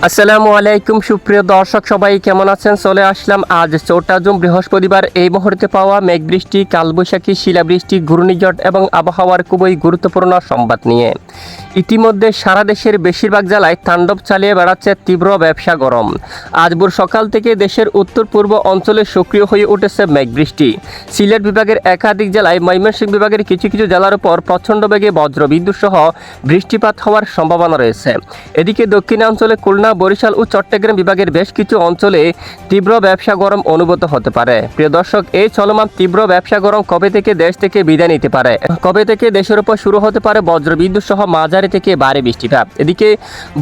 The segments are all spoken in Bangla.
আসসালামু আলাইকুম সুপ্রিয় দর্শক, সবাই কেমন আছেন? চলে আসলাম আজ 4 জুন বৃহস্পতিবার এই মুহূর্তে পাওয়া মেঘ বৃষ্টি, কালবৈশাখী, শিলাবৃষ্টি, ঘূর্ণিঝড় এবং আবহাওয়ার খুবই গুরুত্বপূর্ণ সংবাদ নিয়ে। ইতিমধ্যে সারা দেশের বেশিরভাগ জেলায় তাণ্ডব চালিয়ে বেড়াচ্ছে তীব্র ব্যবসা গরম। আজ ভোর সকাল থেকে দেশের উত্তর পূর্ব অঞ্চলে সক্রিয় হয়ে উঠেছে মেঘ বৃষ্টি। সিলেট বিভাগের একাধিক জেলায়, ময়মনসিংহ বিভাগের কিছু কিছু জেলার উপর প্রচণ্ড বেগে বজ্রবিদ্যুৎ সহ বৃষ্টিপাত হওয়ার সম্ভাবনা রয়েছে। এদিকে দক্ষিণাঞ্চলে খুলনা, বরিশাল ও চট্টগ্রাম বিভাগের বেশ কিছু অঞ্চলে তীব্র ব্যবসা গরম অনুভূত হতে পারে। প্রিয় দর্শক, এই চলমান তীব্র ব্যবসা গরম কবে থেকে দেশ থেকে বিদায় নিতে পারে, কবে থেকে দেশের উপর শুরু হতে পারে বজ্রবিদ্যুৎ সহ মাঝারি থেকে ভারী বৃষ্টিপাত। এদিকে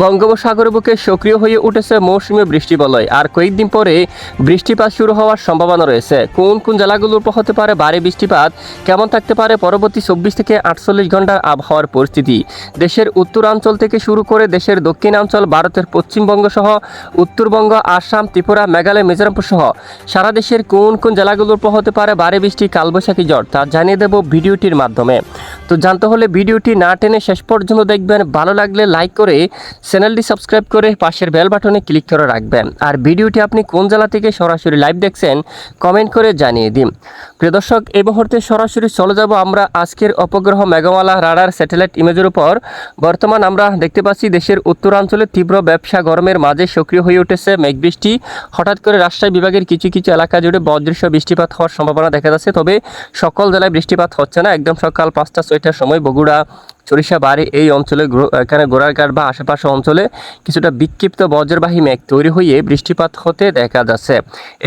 বঙ্গোপসাগরের বুকে সক্রিয় হয়ে উঠেছে মৌসুমী বৃষ্টিবলয়। আর কয়েকদিন পরে বৃষ্টিপাত শুরু হওয়ার সম্ভাবনা রয়েছে। কোন কোন জেলাগুলোর উপর হতে পারে ভারী বৃষ্টিপাত, কেমন থাকতে পারে পরবর্তী 24 থেকে 48 ঘন্টার আবহাওয়ার পরিস্থিতি। দেশের উত্তরাঞ্চল থেকে শুরু করে দেশের দক্ষিণাঞ্চল, ভারতের পশ্চিমবঙ্গ সহ উত্তরবঙ্গ, আসাম, ত্রিপুরা, মেঘালয়, মিজোরাম সহ সারা দেশের কোন কোন জেলাগুলোর উপর হতে পারে ভারী বৃষ্টি, কালবৈশাখী ঝড়, তা জানিয়ে দেব ভিডিওটির মাধ্যমে। তো জানতে হলে ভিডিওটি না টেনে শেষ পর্যন্ত দেখবেন। ভালো লাগলে লাইক করে চ্যানেলটি সাবস্ক্রাইব করে পাশের বেল বাটনে ক্লিক করে রাখবেন। আর ভিডিওটি আপনি কোন জেলা থেকে সরাসরি লাইভ দেখছেন কমেন্ট করে জানিয়ে দিন। প্রিয় দর্শক, এই মুহূর্তে সরাসরি চলে যাব আমরা আজকের উপগ্রহ মেঘমালা রাডার স্যাটেলাইট ইমেজের উপর। বর্তমান আমরা দেখতে পাচ্ছি দেশের উত্তরাঞ্চলে তীব্র ব্যবসা গরমের মাঝে সক্রিয় হয়ে উঠেছে মেঘ বৃষ্টি। হঠাৎ করে রাজশাহী বিভাগের কিছু কিছু এলাকা জুড়ে বজ্রসহ বৃষ্টিপাত হওয়ার সম্ভাবনা দেখা যাচ্ছে। তবে সকল জেলায় বৃষ্টিপাত হচ্ছে না। একদম সকাল 5টা-6টার সময় বগুড়া, সরিষাবাড়ি এই অঞ্চলে, এখানে গোড়ারঘাট বা আশেপাশে অঞ্চলে কিছুটা বিক্ষিপ্ত বজ্রবাহী মেঘ তৈরি হয়ে বৃষ্টিপাত হতে দেখা যাচ্ছে।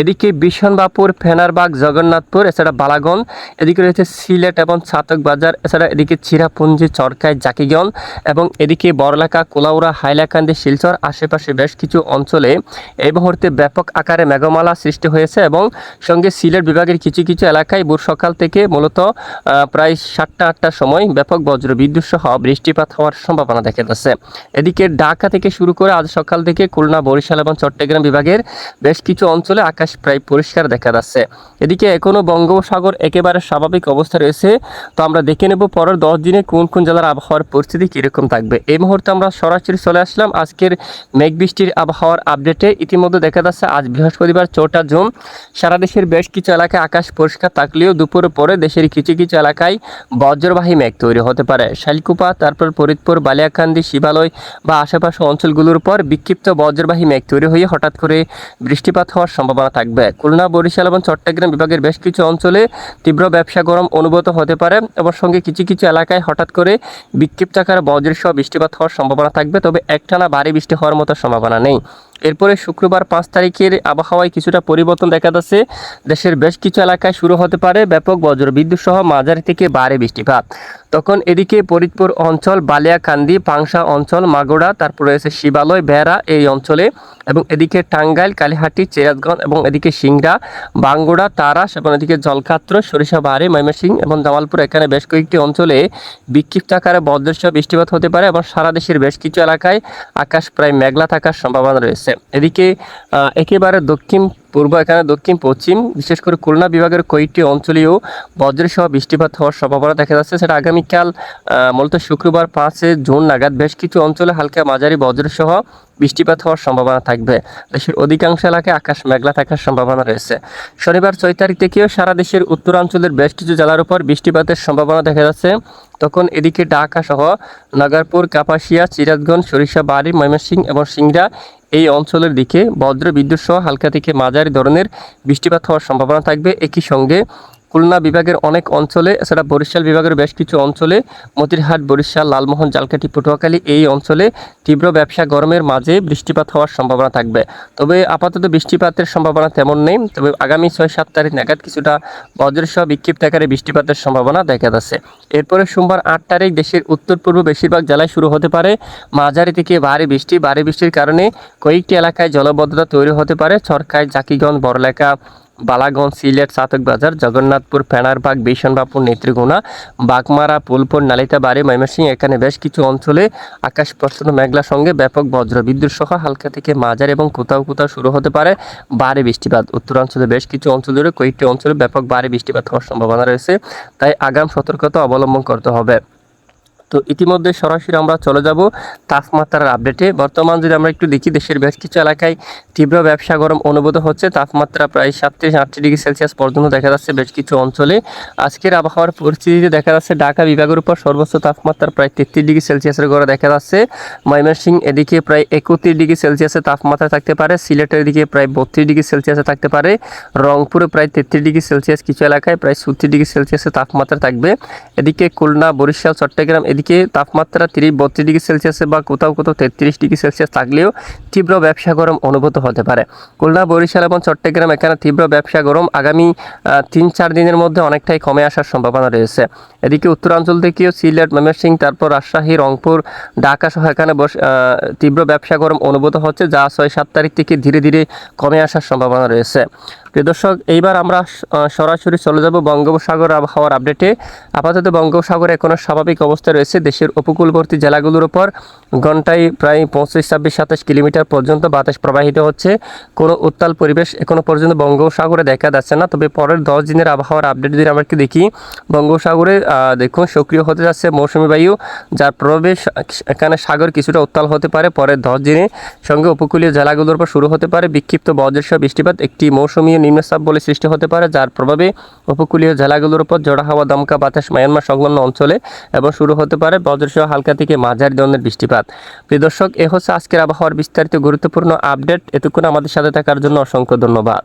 এদিকে বিশনবাপুর, ফেনারবাগ, জগন্নাথপুর, এছাড়া বালাগঞ্জ, এদিকে রয়েছে সিলেট এবং ছাতক বাজার, এছাড়া এদিকে চিরাপুঞ্জি, চরকায়, জাকিগঞ্জ এবং এদিকে বড়লাকা, কোলাউড়া, হাইলাকান্দি, শিলচর আশেপাশে বেশ কিছু অঞ্চলে এই মুহূর্তে ব্যাপক আকারে মেঘমালা সৃষ্টি হয়েছে এবং সঙ্গে সিলেট বিভাগের কিছু কিছু এলাকায় ভোর সকাল থেকে মূলত প্রায় 7টা-8টার সময় ব্যাপক বজ্রবিদ্যুৎ সহ বৃষ্টিপাত হওয়ার সম্ভাবনা দেখা যাচ্ছে। এদিকে ঢাকা থেকে শুরু করে আজ সকাল থেকে খুলনা, বরিশাল এবং চট্টগ্রাম বিভাগের বেশ কিছু অঞ্চলে আকাশ প্রায় পরিষ্কার দেখা যাচ্ছে। এদিকে এখনও বঙ্গোপসাগর একেবারে স্বাভাবিক অবস্থা রয়েছে। তো আমরা দেখে নেব পরের 10 দিনে কোন কোন জেলার আবহাওয়ার পরিস্থিতি কীরকম থাকবে। এই মুহূর্তে আমরা সরাসরি চলে আসলাম আজকের মেঘ বৃষ্টির আবহাওয়ার আপডেটে। ইতিমধ্যে দেখা যাচ্ছে আজ বৃহস্পতিবার 4 জুন সারা দেশের বেশ কিছু এলাকায় আকাশ পরিষ্কার থাকলেও দুপুর পরে দেশের কিছু কিছু এলাকায় বজ্রবাহী মেঘ তৈরি হতে পারে। শালকুপা, তারপর ফরিদপুর, বালিয়াকান্দি, শিবালয় বা আশেপাশে অঞ্চলগুলোর উপর বিক্ষিপ্ত বজ্রবাহী মেঘ তৈরি হয়ে হঠাৎ করে বৃষ্টিপাত হওয়ার সম্ভাবনা থাকবে। খুলনা, বরিশাল এবং চট্টগ্রাম বিভাগের বেশ কিছু অঞ্চলে তীব্র ব্যবসা গরম অনুভূত হতে পারে এবং সঙ্গে কিছু কিছু এলাকায় হঠাৎ করে বিক্ষিপ্ত আকারে বজ্রসহ বৃষ্টিপাত হওয়ার সম্ভাবনা থাকবে। তবে একটানা ভারী বৃষ্টি হওয়ার মতো সম্ভাবনা নেই। এরপরে শুক্রবার 5 তারিখের আবহাওয়ায় কিছুটা পরিবর্তন দেখা যাচ্ছে। দেশের বেশ কিছু এলাকায় শুরু হতে পারে ব্যাপক বজ্রবিদ্যুৎ সহ মাঝারি থেকে ভারী বৃষ্টিপাত। তখন এদিকে ফরিদপুর অঞ্চল, বালিয়াকান্দি, পাংশা অঞ্চল, মাগুরা, তারপর রয়েছে শিবালয়, বেড়া এই অঞ্চলে এবং এদিকে টাঙ্গাইল, কালিহাটি, চেরাজগঞ্জ এবং এদিকে সিংড়া, বাঙ্গুড়া, তারাস এবং এদিকে জলকাত্র, সরিষাবাড়ি, ময়মনসিংহ এবং জামালপুর, এখানে বেশ কয়েকটি অঞ্চলে বিক্ষিপ্ত আকারে বজ্রসহ বৃষ্টিপাত হতে পারে এবং সারা দেশের বেশ কিছু এলাকায় আকাশ প্রায় মেঘলা থাকার সম্ভাবনা রয়েছে। এদিকে একেবারে দক্ষিণ পূর্ব, এখানে দক্ষিণ পশ্চিম, বিশেষ করে খুলনা বিভাগের কয়েকটি অঞ্চলেও বজ্রসহ বৃষ্টিপাত হওয়ার সম্ভাবনা দেখা যাচ্ছে। সেটা আগামীকাল মূলত শুক্রবার 5 জুন নাগাদ বেশ কিছু অঞ্চলে হালকা মাঝারি বজ্রসহ বৃষ্টিপাত হওয়ার সম্ভাবনা থাকবে। দেশের অধিকাংশ এলাকায় আকাশ মেঘলা থাকার সম্ভাবনা রয়েছে। শনিবার 6 তারিখ থেকেও সারা দেশের উত্তরাঞ্চলের বেশ কিছু জেলার উপর বৃষ্টিপাতের সম্ভাবনা দেখা যাচ্ছে। তখন এদিকে ঢাকা সহ নগরপুর, কাপাসিয়া, সিরাজগঞ্জ, সরিষাবাড়ি, ময়মনসিংহ এবং সিংড়া এই অঞ্চলের দিকে বজ্রবিদ্যুৎ সহ হালকা থেকে মাঝারি ধরনের বৃষ্টিপাত হওয়ার সম্ভাবনা থাকবে। একই সঙ্গে খুলনা বিভাগের অনেক অঞ্চলে, এছাড়া বরিশাল বিভাগের বেশ কিছু অঞ্চলে, মতিরহাট, বরিশাল, লালমোহন, ঝালকাঠি, পটুয়াখালী এই অঞ্চলে তীব্র ব্যবসা গরমের মাঝে বৃষ্টিপাত হওয়ার সম্ভাবনা থাকবে। তবে আপাতত বৃষ্টিপাতের সম্ভাবনা তেমন নেই। তবে আগামী 6-7 তারিখ নাগাদ কিছুটা বজ্রসহ বিক্ষিপ্ত আকারে বৃষ্টিপাতের সম্ভাবনা দেখা যাচ্ছে। এরপরে সোমবার 8 তারিখ দেশের উত্তর পূর্ব বেশিরভাগ জেলায় শুরু হতে পারে মাঝারি থেকে ভারী বৃষ্টি। ভারী বৃষ্টির কারণে কয়েকটি এলাকায় জলবদ্ধতা তৈরি হতে পারে। চরকায়, জাকিগঞ্জ, বড়লেখা, বালাগঞ্জ, সিলেট, ছাতক বাজার, জগন্নাথপুর, ফেনারবাগ, বিশনবাপুর, নেত্রীগুনা, বাগমারা, ফুলপুর, নালিতাবাড়ি, ময়মনসিংহ, এখানে বেশ কিছু অঞ্চলে আকাশ প্রচণ্ড মেঘলার সঙ্গে ব্যাপক বজ্রবিদ্যুৎ সহ হালকা থেকে মাঝারি এবং কোথাও কোথাও শুরু হতে পারে ভারী বৃষ্টিপাত। উত্তরাঞ্চলে বেশ কিছু অঞ্চল জুড়ে কয়েকটি অঞ্চলে ব্যাপক ভারী বৃষ্টিপাত হওয়ার সম্ভাবনা রয়েছে। তাই আগাম সতর্কতা অবলম্বন করতে হবে। তো ইতিমধ্যে সরাসরি আমরা চলে যাব তাপমাত্রার আপডেটে। বর্তমান যদি আমরা একটু দেখি, দেশের বেশ কিছু এলাকায় তীব্র ব্যবসা গরম অনুভূত হচ্ছে। তাপমাত্রা প্রায় 37-38 ডিগ্রি সেলসিয়াস পর্যন্ত দেখা যাচ্ছে বেশ কিছু অঞ্চলে। আজকের আবহাওয়ার পরিস্থিতিতে দেখা যাচ্ছে ঢাকা বিভাগের উপর সর্বোচ্চ তাপমাত্রা প্রায় 33 ডিগ্রি সেলসিয়াসের ঘরে দেখা যাচ্ছে। ময়মনসিংহ এদিকে প্রায় 31 ডিগ্রি সেলসিয়াসের তাপমাত্রা থাকতে পারে। সিলেটের দিকে প্রায় 32 ডিগ্রি সেলসিয়াসে থাকতে পারে। রংপুরে প্রায় 33 ডিগ্রি সেলসিয়াস, কিছু এলাকায় প্রায় 36 ডিগ্রি সেলসিয়াসের তাপমাত্রা থাকবে। এদিকে খুলনা, বরিশাল, চট্টগ্রাম এদিকে তাপমাত্রা 30-32 ডিগ্রি সেলসিয়াসে বা কোথাও কোথাও 33 ডিগ্রি সেলসিয়াস থাকলেও তীব্র ব্যবসা গরম অনুভূত হতে পারে। খুলনা, বরিশাল এবং চট্টগ্রাম এখানে তীব্র ব্যবসা গরম আগামী 3-4 দিনের মধ্যে অনেকটাই কমে আসার সম্ভাবনা রয়েছে। এদিকে উত্তরাঞ্চল থেকেও সিলেট, ময়মনসিংহ, তারপর রাজশাহী, রংপুর, ঢাকা সহ এখানে তীব্র ব্যবসা গরম অনুভূত হচ্ছে, যা 6-7 তারিখ থেকে ধীরে ধীরে কমে আসার সম্ভাবনা রয়েছে। প্রিয় দর্শক, এইবার আমরা সরাসরি চলে যাব বঙ্গোপসাগর আবহাওয়ার আপডেটে। আপাতত বঙ্গোপসাগর এখনও স্বাভাবিক অবস্থায় রয়েছে। দেশের উপকূলবর্তী জেলাগুলোর উপর ঘন্টায় প্রায় 25-26-27 কিলোমিটার পর্যন্ত বাতাস প্রবাহিত হচ্ছে। কোনো উত্তাল পরিবেশ এখনও পর্যন্ত বঙ্গোপসাগরে দেখা যাচ্ছে না। তবে পরের 10 দিনের আবহাওয়ার আপডেট যদি আমরা একটু দেখি, বঙ্গোপসাগরে দেখুন সক্রিয় হতে যাচ্ছে মৌসুমী বায়ু, যার প্রভাবে এখানে সাগর কিছুটা উত্তাল হতে পারে। পরের 10 দিনে সঙ্গে উপকূলীয় জেলাগুলোর উপর শুরু হতে পারে বিক্ষিপ্ত বজ্রসহ বৃষ্টিপাত। একটি মৌসুমী নিম্নচাপ বলে সৃষ্টি হতে পারে, যার প্রভাবে উপকূলীয় জেলাগুলোর উপর ঝোড়ো হাওয়া, দমকা বাতাস মায়ানমার সংলগ্ন অঞ্চলে এবং শুরু হতে পারে বজ্রসহ হালকা থেকে মাঝারি ধরনের বৃষ্টিপাত। প্রিয় দর্শক, এ হচ্ছে আজকের আবহাওয়ার বিস্তারিত গুরুত্বপূর্ণ আপডেট। এতক্ষণ আমাদের সাথে থাকার জন্য অসংখ্য ধন্যবাদ।